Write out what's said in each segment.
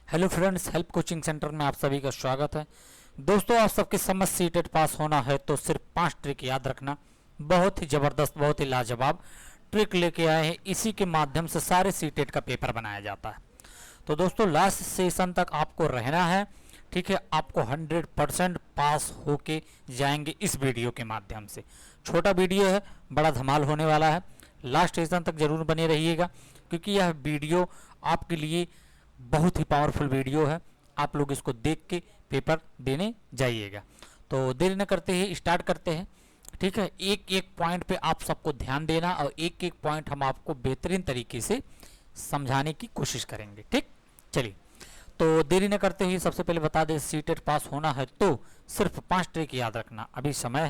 Hello friends, help coaching centre में आप सभी का स्वागत है। दोस्तों, आप सबके समझ सीटेट पास होना है तो सिर्फ 5 ट्रिक याद रखना। बहुत ही ज़बरदस्त, बहुत ही लाजवाब ट्रिक लेके आए हैं। इसी के माध्यम से सारे सीटेट का पेपर बनाया जाता है। तो दोस्तों, लास्ट सेशन तक आपको रहना है, ठीक है। आपको 100% पास होके जाएंगे इस वीडियो के माध्यम से। छोटा वीडियो है, बड़ा धमाल होने वाला है। लास्ट सेशन तक जरूर बने रहिएगा, क्योंकि यह वीडियो आपके लिए बहुत ही पावरफुल वीडियो है। आप लोग इसको देख के पेपर देने जाइएगा। तो देर न करते ही स्टार्ट करते हैं, ठीक है। एक एक पॉइंट पे आप सबको ध्यान देना और एक एक पॉइंट हम आपको बेहतरीन तरीके से समझाने की कोशिश करेंगे, ठीक। चलिए, तो देरी न करते ही सबसे पहले बता दें, सीटेट पास होना है तो सिर्फ 5 ट्रिक याद रखना। अभी समय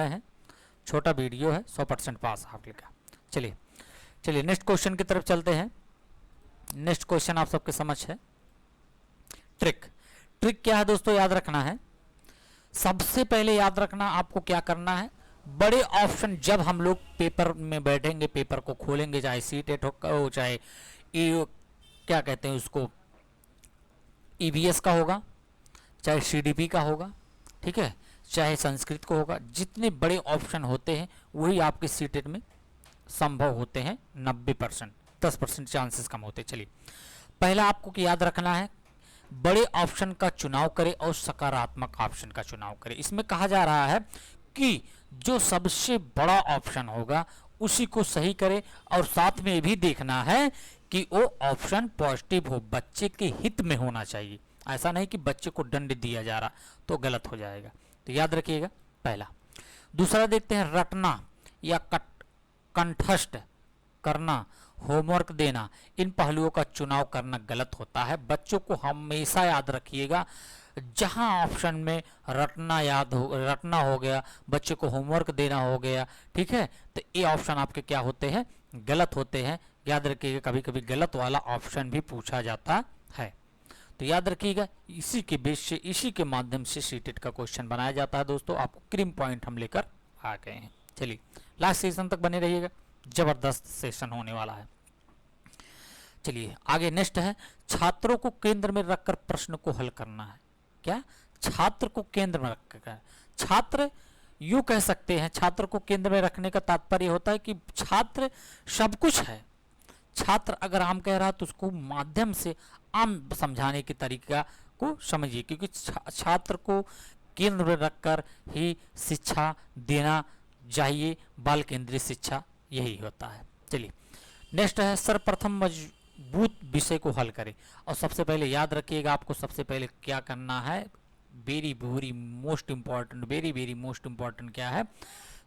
है, छोटा वीडियो है, 100% पास आपके का। चलिए नेक्स्ट क्वेश्चन की तरफ चलते हैं। नेक्स्ट क्वेश्चन आप सबके समझ है। ट्रिक क्या है दोस्तों, याद रखना है। सबसे पहले याद रखना आपको क्या करना है। बड़े ऑप्शन जब हम लोग पेपर में बैठेंगे, पेपर को खोलेंगे, चाहे सीटेट हो, चाहे क्या कहते हैं उसको, ईवीएस का होगा, चाहे सीडीपी का होगा, ठीक है, चाहे संस्कृत को होगा, जितने बड़े ऑप्शन होते हैं वही आपके सीटेट में संभव होते हैं। 90%, 10% चांसेस कम होते। चलिए, पहला आपको याद रखना है, बड़े ऑप्शन का चुनाव करें और सकारात्मक ऑप्शन का चुनाव करें। इसमें कहा जा रहा है कि जो सबसे बड़ा ऑप्शन होगा उसी को सही करें, और साथ में ये भी देखना है कि वो ऑप्शन पॉजिटिव हो, बच्चे के हित में होना चाहिए। ऐसा नहीं कि बच्चे को दंड दिया जा रहा तो गलत हो जाएगा। तो याद रखिएगा पहला। दूसरा देखते हैं, रटना या कंठस्थ करना, होमवर्क देना, इन पहलुओं का चुनाव करना गलत होता है। बच्चों को हमेशा याद रखिएगा, जहां ऑप्शन में रटना हो गया, बच्चे को होमवर्क देना हो गया, ठीक है, तो ये ऑप्शन आपके क्या होते हैं, गलत होते हैं। याद रखिएगा, कभी कभी गलत वाला ऑप्शन भी पूछा जाता है। तो याद रखिएगा, इसी के बेस से, इसी के माध्यम से सीटेट का क्वेश्चन बनाया जाता है। दोस्तों, आपको क्रीम पॉइंट हम लेकर आ गए हैं। चलिए, लास्ट सेशन तक बने रहिएगा, जबरदस्त सेशन होने वाला है। चलिए आगे नेक्स्ट है, छात्रों को केंद्र में रखकर प्रश्न को हल करना है। क्या? छात्र को केंद्र में रखकर। छात्र, यूं कह सकते हैं, छात्र को केंद्र में रखने का तात्पर्य होता है कि छात्र सब कुछ है। छात्र अगर आम कह रहा है तो उसको माध्यम से आम समझाने के तरीका को समझिए, क्योंकि छात्र को केंद्र में रखकर ही शिक्षा देना चाहिए। बाल केंद्रित शिक्षा यही होता है। चलिए नेक्स्ट है, सर्वप्रथम मजबूत विषय को हल करें। और सबसे पहले याद रखिएगा, आपको सबसे पहले क्या करना है, वेरी मोस्ट इंपॉर्टेंट क्या है,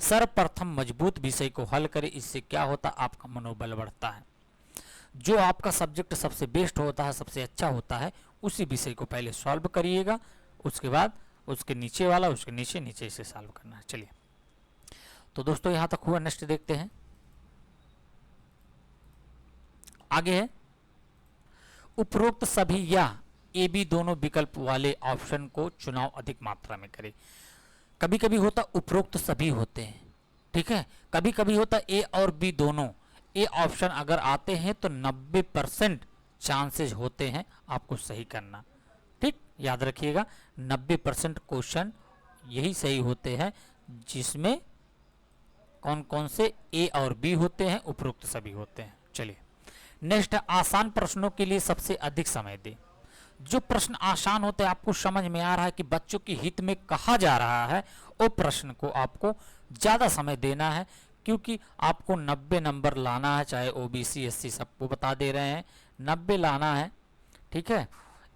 सर्वप्रथम मजबूत विषय को हल करें। इससे क्या होता है, आपका मनोबल बढ़ता है। जो आपका सब्जेक्ट सबसे बेस्ट होता है, सबसे अच्छा होता है, उसी विषय को पहले सॉल्व करिएगा, उसके बाद उसके नीचे वाला, उसके नीचे से सॉल्व करना है। चलिए, तो दोस्तों यहां तक हुआ। नेक्स्ट देखते हैं, आगे है, उपरोक्त सभी या ए बी दोनों विकल्प वाले ऑप्शन को चुनाव अधिक मात्रा में करें। कभी कभी होता उपरोक्त सभी होते हैं, ठीक है, कभी कभी होता ए और बी दोनों। ए ऑप्शन अगर आते हैं तो 90% चांसेस होते हैं आपको सही करना, ठीक। याद रखिएगा, 90% क्वेश्चन यही सही होते हैं जिसमें कौन कौन से ए और बी होते हैं, उपरोक्त सभी होते हैं। चलिए नेक्स्ट, आसान प्रश्नों के लिए सबसे अधिक समय दें। जो प्रश्न आसान होते हैं, आपको समझ में आ रहा है कि बच्चों के हित में कहा जा रहा है, वो प्रश्न को आपको ज़्यादा समय देना है, क्योंकि आपको 90 नंबर लाना है। चाहे ओबीसी एससी सबको बता दे रहे हैं, 90 लाना है, ठीक है।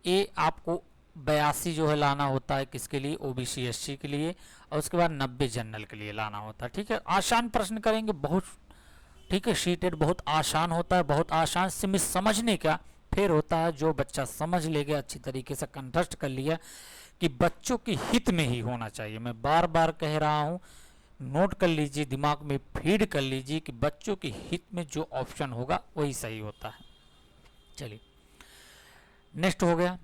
ये आपको 82 जो है लाना होता है, किसके लिए, ओबीसी एससी के लिए, और उसके बाद 90 जनरल के लिए लाना होता है, ठीक है। आसान प्रश्न करेंगे बहुत, ठीक है। सीटेट बहुत आसान होता है, बहुत आसान से समझने का। फिर होता है जो बच्चा समझ लेगा, अच्छी तरीके से कंठस्थ कर लिया, कि बच्चों के हित में ही होना चाहिए। मैं बार बार कह रहा हूँ, नोट कर लीजिए, दिमाग में फीड कर लीजिए कि बच्चों के हित में जो ऑप्शन होगा वही सही होता है। चलिए नेक्स्ट हो गया,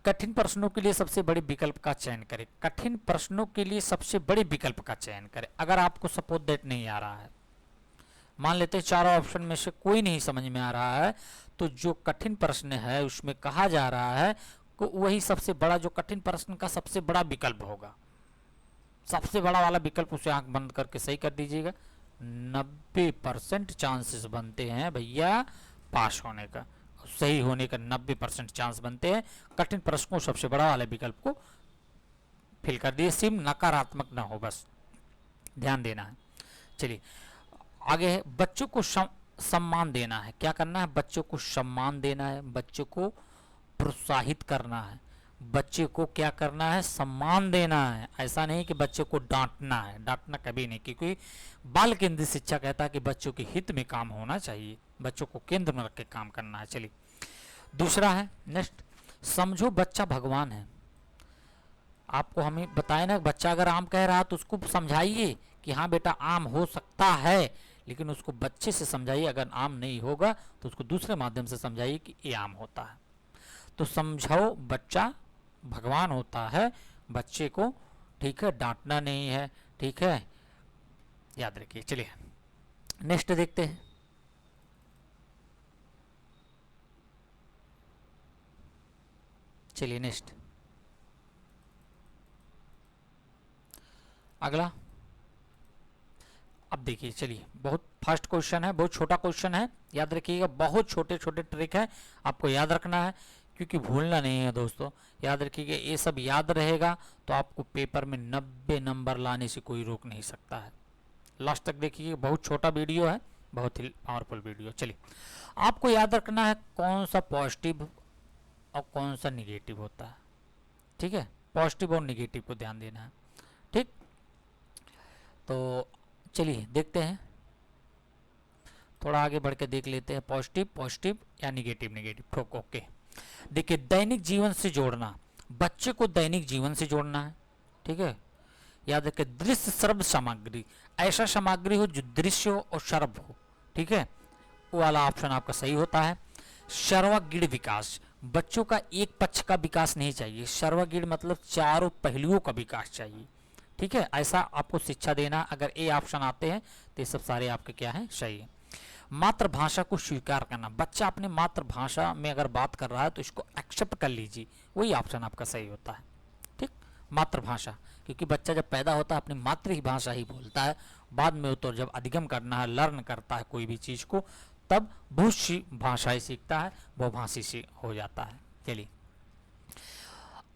कठिन प्रश्नों के लिए सबसे बड़े विकल्प का चयन करें। कठिन प्रश्नों के लिए सबसे बड़े विकल्प का चयन करें। अगर आपको सपोज दैट नहीं आ रहा है, मान लेते हैं चारों ऑप्शन में से कोई नहीं समझ में आ रहा है, तो जो कठिन प्रश्न है उसमें कहा जा रहा है कि वही सबसे बड़ा, जो कठिन प्रश्न का सबसे बड़ा विकल्प होगा, सबसे बड़ा वाला विकल्प, उसे आंख बंद करके सही कर दीजिएगा। 90% चांसेस बनते हैं भैया पास होने का, सही होने का 90% चांस बनते हैं। कठिन प्रश्न को सबसे बड़ा वाले विकल्प को फिल कर दिए, सिम नकारात्मक ना हो, बस ध्यान देना है। चलिए आगे है, बच्चों को सम्मान देना है। क्या करना है? बच्चों को सम्मान देना है, बच्चों को प्रोत्साहित करना है, बच्चे को क्या करना है? सम्मान देना है। ऐसा नहीं कि बच्चे को डांटना है, डांटना कभी नहीं, क्योंकि बाल केंद्रित शिक्षा कहता है कि बच्चों के हित में काम होना चाहिए, बच्चों को केंद्र में रख के काम करना है। चलिए दूसरा है नेक्स्ट, समझो बच्चा भगवान है। आपको हमें बताए ना, बच्चा अगर आम कह रहा है तो उसको समझाइए कि हाँ बेटा आम हो सकता है, लेकिन उसको बच्चे से समझाइए। अगर आम नहीं होगा तो उसको दूसरे माध्यम से समझाइए कि ये आम होता है। तो समझाओ बच्चा भगवान होता है बच्चे को, ठीक है, डांटना नहीं है, ठीक है, याद रखिए। चलिए नेक्स्ट देखते हैं। चलिए नेक्स्ट अगला, अब देखिए, चलिए बहुत फर्स्ट क्वेश्चन है, बहुत छोटा क्वेश्चन है, याद रखिएगा, बहुत छोटे छोटे ट्रिक है, आपको याद रखना है क्योंकि भूलना नहीं है दोस्तों। याद रखिएगा, ये सब याद रहेगा तो आपको पेपर में 90 नंबर लाने से कोई रोक नहीं सकता है। लास्ट तक देखिए, बहुत छोटा वीडियो है, बहुत ही पावरफुल वीडियो। चलिए आपको याद रखना है कौन सा पॉजिटिव और कौन सा निगेटिव होता है, ठीक है, पॉजिटिव और निगेटिव को ध्यान देना है, ठीक। तो चलिए देखते हैं, थोड़ा आगे बढ़ के देख लेते हैं, पॉजिटिव पॉजिटिव या निगेटिव निगेटिव, ठोक। ओके देखिए, दैनिक जीवन से जोड़ना, बच्चे को दैनिक जीवन से जोड़ना है, ठीक है। याद रखिए, दृश्य श्रव्य सामग्री, ऐसा सामग्री हो जो दृश्य हो और श्रव्य हो, ठीक है, वो वाला ऑप्शन आपका सही होता है। सर्वागीण विकास, बच्चों का एक पक्ष का विकास नहीं चाहिए, सर्वागीण मतलब चारों पहलुओं का विकास चाहिए, ठीक है, ऐसा आपको शिक्षा देना। अगर ए ऑप्शन आते हैं तो ये सब सारे आपके क्या है? सही है। मातृभाषा को स्वीकार करना, बच्चा अपने मातृभाषा में अगर बात कर रहा है तो इसको एक्सेप्ट कर लीजिए, वही ऑप्शन आपका सही होता है, ठीक। मातृभाषा, क्योंकि बच्चा जब पैदा होता है अपनी मातृभाषा ही बोलता है, बाद में तो जब अधिगम करना है, लर्न करता है कोई भी चीज़ को, तब बहुत सी भाषाएं सीखता है, बहुभाषी से हो जाता है। चलिए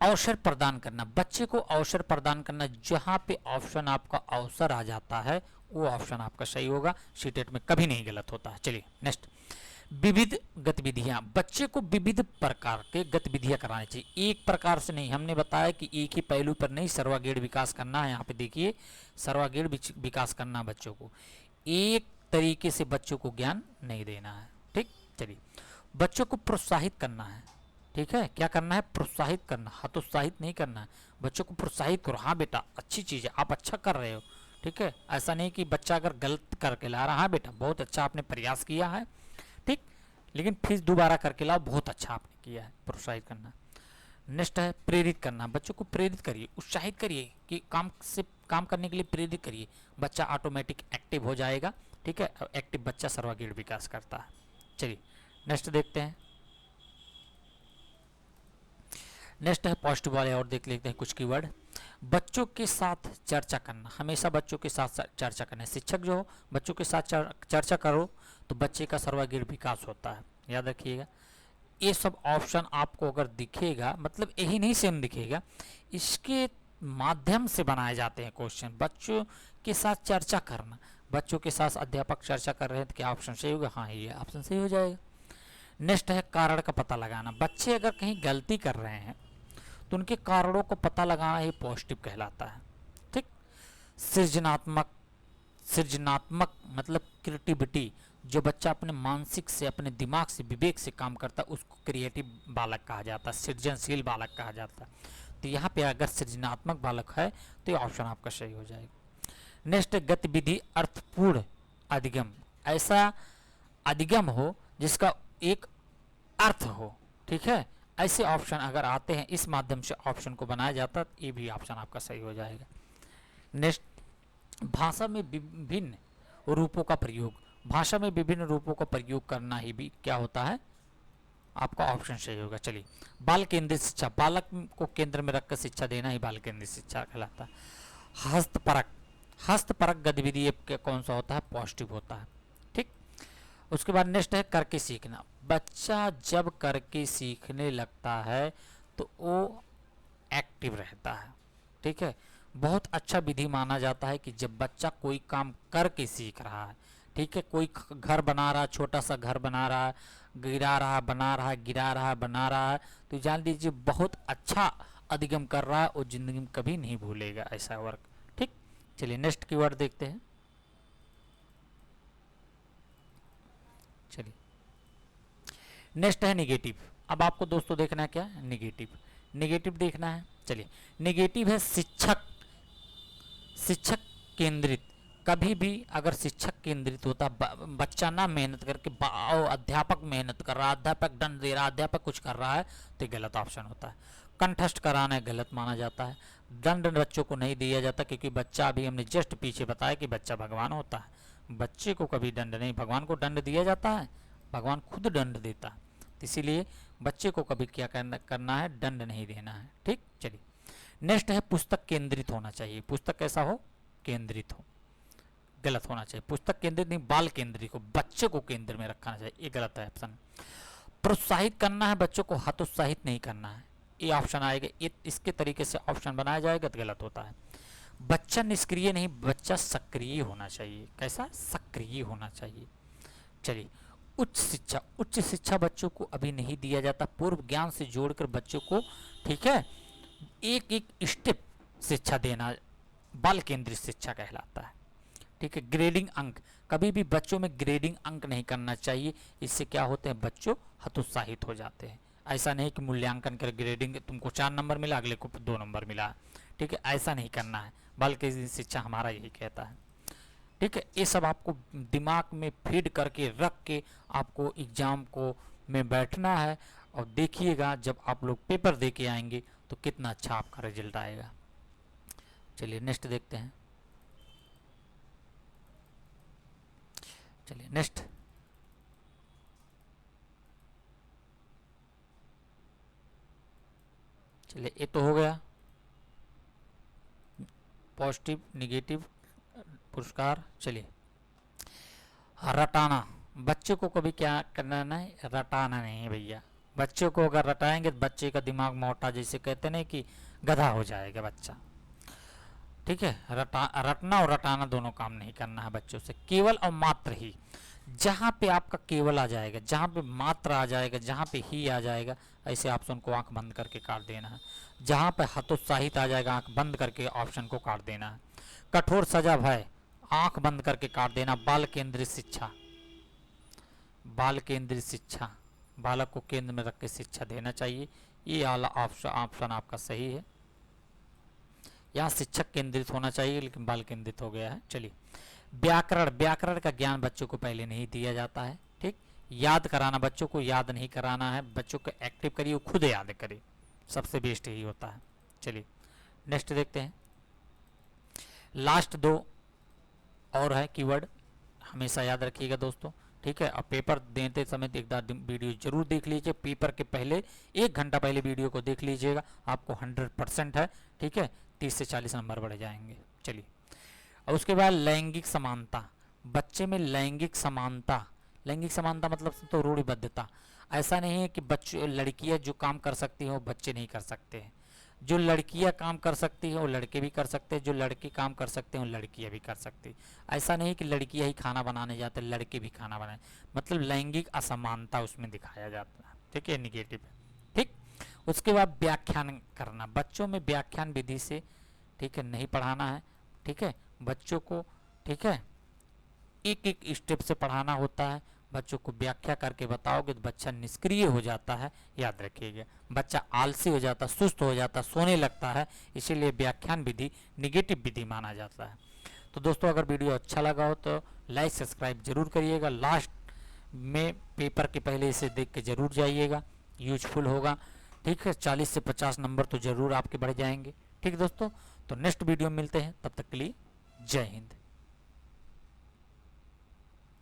अवसर प्रदान करना, बच्चे को अवसर प्रदान करना, जहां पे ऑप्शन आपका अवसर आ जाता है वो ऑप्शन आपका सही होगा, सीटेट में कभी नहीं गलत होता है। चलिए नेक्स्ट, विविध गतिविधियां, बच्चे को विविध प्रकार के गतिविधियां करानी चाहिए, एक प्रकार से नहीं। हमने बताया कि एक ही पहलू पर नहीं, सर्वागीण विकास करना है। यहाँ पे देखिए, सर्वागीण विकास करना, बच्चों को एक तरीके से बच्चों को ज्ञान नहीं देना है, ठीक। चलिए बच्चों को प्रोत्साहित करना है, ठीक है, क्या करना है? प्रोत्साहित करना, हतोत्साहित नहीं करना है, बच्चों को प्रोत्साहित करो, हाँ बेटा अच्छी चीज़ है, आप अच्छा कर रहे हो, ठीक है। ऐसा नहीं कि बच्चा अगर गलत करके ला रहा है, हाँ बेटा बहुत अच्छा आपने प्रयास किया है, ठीक, लेकिन फिर दोबारा करके लाओ, बहुत अच्छा आपने किया है, प्रोत्साहित करना। नेक्स्ट है प्रेरित करना, बच्चों को प्रेरित करिए, उत्साहित करिए कि काम करने के लिए प्रेरित करिए, बच्चा ऑटोमेटिक एक्टिव हो जाएगा, ठीक है, एक्टिव बच्चा सर्वागीण विकास करता है। चलिए नेक्स्ट देखते हैं, नेक्स्ट है पॉजिटिव वाले, और देख लेते हैं कुछ कीवर्ड। बच्चों के साथ चर्चा करना, हमेशा बच्चों के साथ चर्चा करना, शिक्षक जो हो बच्चों के साथ चर्चा करो तो बच्चे का सर्वागीण विकास होता है, याद रखिएगा। ये सब ऑप्शन आपको अगर दिखेगा, मतलब यही नहीं सेम दिखेगा, इसके माध्यम से बनाए जाते हैं क्वेश्चन। बच्चों के साथ चर्चा करना, बच्चों के साथ अध्यापक चर्चा कर रहे हैं तो क्या ऑप्शन सही होगा? हाँ ये ऑप्शन सही हो जाएगा। नेक्स्ट है कारण का पता लगाना, बच्चे अगर कहीं गलती कर रहे हैं तो उनके कारणों को पता लगाना ही पॉजिटिव कहलाता है, ठीक। सृजनात्मक मतलब क्रिएटिविटी, जो बच्चा अपने मानसिक से, अपने दिमाग से, विवेक से काम करता है उसको क्रिएटिव बालक कहा जाता है, सृजनशील बालक कहा जाता है। तो यहाँ पे अगर सृजनात्मक बालक है तो ये ऑप्शन आपका सही हो जाएगा। नेक्स्ट गतिविधि अर्थपूर्ण अधिगम, ऐसा अधिगम हो जिसका एक अर्थ हो, ठीक है, ऐसे ऑप्शन अगर आते हैं इस माध्यम से ऑप्शन को बनाया जाता है, ये भी ऑप्शन आपका सही हो जाएगा। नेक्स्ट भाषा में विभिन्न रूपों का प्रयोग, भाषा में विभिन्न रूपों का प्रयोग करना ही भी क्या होता है, आपका ऑप्शन सही होगा। चलिए, बाल केंद्रित शिक्षा, बालक को केंद्र में रखकर शिक्षा देना ही बाल केंद्रित शिक्षा कहलाता है। हस्तपरक, हस्तपरक गतिविधि कौन सा होता है, पॉजिटिव होता है। ठीक, उसके बाद नेक्स्ट है करके सीखना। बच्चा जब करके सीखने लगता है तो वो एक्टिव रहता है। ठीक है, बहुत अच्छा विधि माना जाता है कि जब बच्चा कोई काम करके सीख रहा है, ठीक है, कोई घर बना रहा है, छोटा सा घर बना रहा है, गिरा रहा बना रहा है, गिरा रहा बना रहा है, तो जान लीजिए बहुत अच्छा अधिगम कर रहा है और जिंदगी में कभी नहीं भूलेगा ऐसा वर्क। ठीक, चलिए नेक्स्ट कीवर्ड देखते हैं। चलिए नेक्स्ट है निगेटिव। अब आपको दोस्तों देखना है क्या, निगेटिव, निगेटिव देखना है। चलिए, निगेटिव है शिक्षक, शिक्षक केंद्रित। कभी भी अगर शिक्षक केंद्रित होता, बच्चा ना मेहनत करके अध्यापक मेहनत कर रहा, अध्यापक दंड दे रहा, अध्यापक कुछ कर रहा है, तो गलत ऑप्शन होता है। कंठस्थ कराना गलत माना जाता है। दंड बच्चों को नहीं दिया जाता, क्योंकि बच्चा, अभी हमने जस्ट पीछे बताया कि बच्चा भगवान होता है, बच्चे को कभी दंड नहीं, भगवान को दंड दिया जाता है, भगवान खुद दंड देता है, इसीलिए बच्चे को कभी क्या करना है, दंड नहीं देना है। ठीक, चलिए नेक्स्ट है पुस्तक केंद्रित होना चाहिए। पुस्तक कैसा हो, केंद्रित हो, गलत होना चाहिए। पुस्तक केंद्रित नहीं, बाल केंद्रित को, बच्चे को केंद्र में रखना चाहिए, ये गलत है ऑप्शन। प्रोत्साहित करना है बच्चों को, हतोत्साहित नहीं करना है, ये ऑप्शन आएगा। इसके तरीके से ऑप्शन बनाया जाएगा तो गलत होता है। बच्चा निष्क्रिय नहीं, बच्चा सक्रिय होना चाहिए। कैसा, सक्रिय होना चाहिए। चलिए उच्च शिक्षा, उच्च शिक्षा बच्चों को अभी नहीं दिया जाता, पूर्व ज्ञान से जोड़कर बच्चों को, ठीक है, एक एक स्टेप शिक्षा देना बाल केंद्रित शिक्षा कहलाता है। ठीक है, ग्रेडिंग अंक, कभी भी बच्चों में ग्रेडिंग अंक नहीं करना चाहिए, इससे क्या होते हैं, बच्चों हतोत्साहित हो जाते हैं। ऐसा नहीं कि मूल्यांकन कर ग्रेडिंग तुमको 4 नंबर मिला, अगले को 2 नंबर मिला। ठीक है, ऐसा नहीं करना है, बाल केंद्रित शिक्षा हमारा यही कहता है। ठीक है, ये सब आपको दिमाग में फीड करके रख के आपको एग्जाम को में बैठना है, और देखिएगा जब आप लोग पेपर दे के आएंगे तो कितना अच्छा आपका रिजल्ट आएगा। चलिए नेक्स्ट देखते हैं। चलिए नेक्स्ट, चलिए ये तो हो गया पॉजिटिव निगेटिव पुरस्कार। चलिए रटाना, बच्चे को कभी क्या करना नहीं, रटाना नहीं है भैया। बच्चे को अगर रटाएंगे तो बच्चे का दिमाग मोटा, जैसे कहते नहीं कि गधा हो जाएगा बच्चा। ठीक है, रटना और रटाना दोनों काम नहीं करना है बच्चों से। केवल और मात्र ही, जहाँ पे आपका केवल आ जाएगा, जहाँ पे मात्र आ जाएगा, जहाँ पे ही आ जाएगा, ऐसे ऑप्शन को आंख बंद करके काट देना है। जहाँ पे हतोत्साहित आ जाएगा, आंख बंद करके ऑप्शन को काट देना है। कठोर सजा भय, आंख बंद करके काट देना। बाल केंद्रित शिक्षा, बाल केंद्रित शिक्षा, बालक को केंद्र में रख के शिक्षा देना चाहिए, ये वाला ऑप्शन आपका सही है। यहाँ शिक्षक केंद्रित होना चाहिए, लेकिन बाल केंद्रित हो गया है। चलिए व्याकरण, व्याकरण का ज्ञान बच्चों को पहले नहीं दिया जाता है। ठीक, याद कराना, बच्चों को याद नहीं कराना है, बच्चों को एक्टिव करिए, वो खुद याद करे, सबसे बेस्ट यही होता है। चलिए नेक्स्ट देखते हैं। लास्ट 2 और है कीवर्ड, हमेशा याद रखिएगा दोस्तों। ठीक है, और पेपर देते समय एक बार वीडियो जरूर देख लीजिए, पेपर के पहले 1 घंटा पहले वीडियो को देख लीजिएगा, आपको 100% है। ठीक है, 30 से 40 नंबर बढ़ जाएंगे। चलिए, और उसके बाद लैंगिक समानता, बच्चे में लैंगिक समानता, लैंगिक समानता मतलब तो रूढ़िबद्धता। ऐसा नहीं है कि बच्चे, लड़कियां जो काम कर सकती हैं वो बच्चे नहीं कर सकते हैं, जो लड़कियां काम कर सकती हैं वो लड़के भी कर सकते हैं, जो लड़के काम कर सकते हैं वो लड़कियां भी कर सकती हैं। ऐसा नहीं कि लड़कियां ही खाना बनाने जाते, लड़के भी खाना बनाए, मतलब लैंगिक असमानता उसमें दिखाया जाता है। ठीक है, निगेटिव है। ठीक, उसके बाद व्याख्यान करना, बच्चों में व्याख्यान विधि से, ठीक है, नहीं पढ़ाना है। ठीक है, बच्चों को, ठीक है, एक एक स्टेप से पढ़ाना होता है। बच्चों को व्याख्या करके बताओगे तो बच्चा निष्क्रिय हो जाता है, याद रखिएगा, बच्चा आलसी हो जाता, सुस्त हो जाता, सोने लगता है, इसीलिए व्याख्यान विधि निगेटिव विधि माना जाता है। तो दोस्तों अगर वीडियो अच्छा लगा हो तो लाइक सब्सक्राइब जरूर करिएगा, लास्ट में पेपर के पहले इसे देख के जरूर जाइएगा, यूजफुल होगा। ठीक है, 40 से 50 नंबर तो जरूर आपके बढ़ जाएंगे। ठीक है दोस्तों, तो नेक्स्ट वीडियो में मिलते हैं, तब तक के लिए जय हिंद।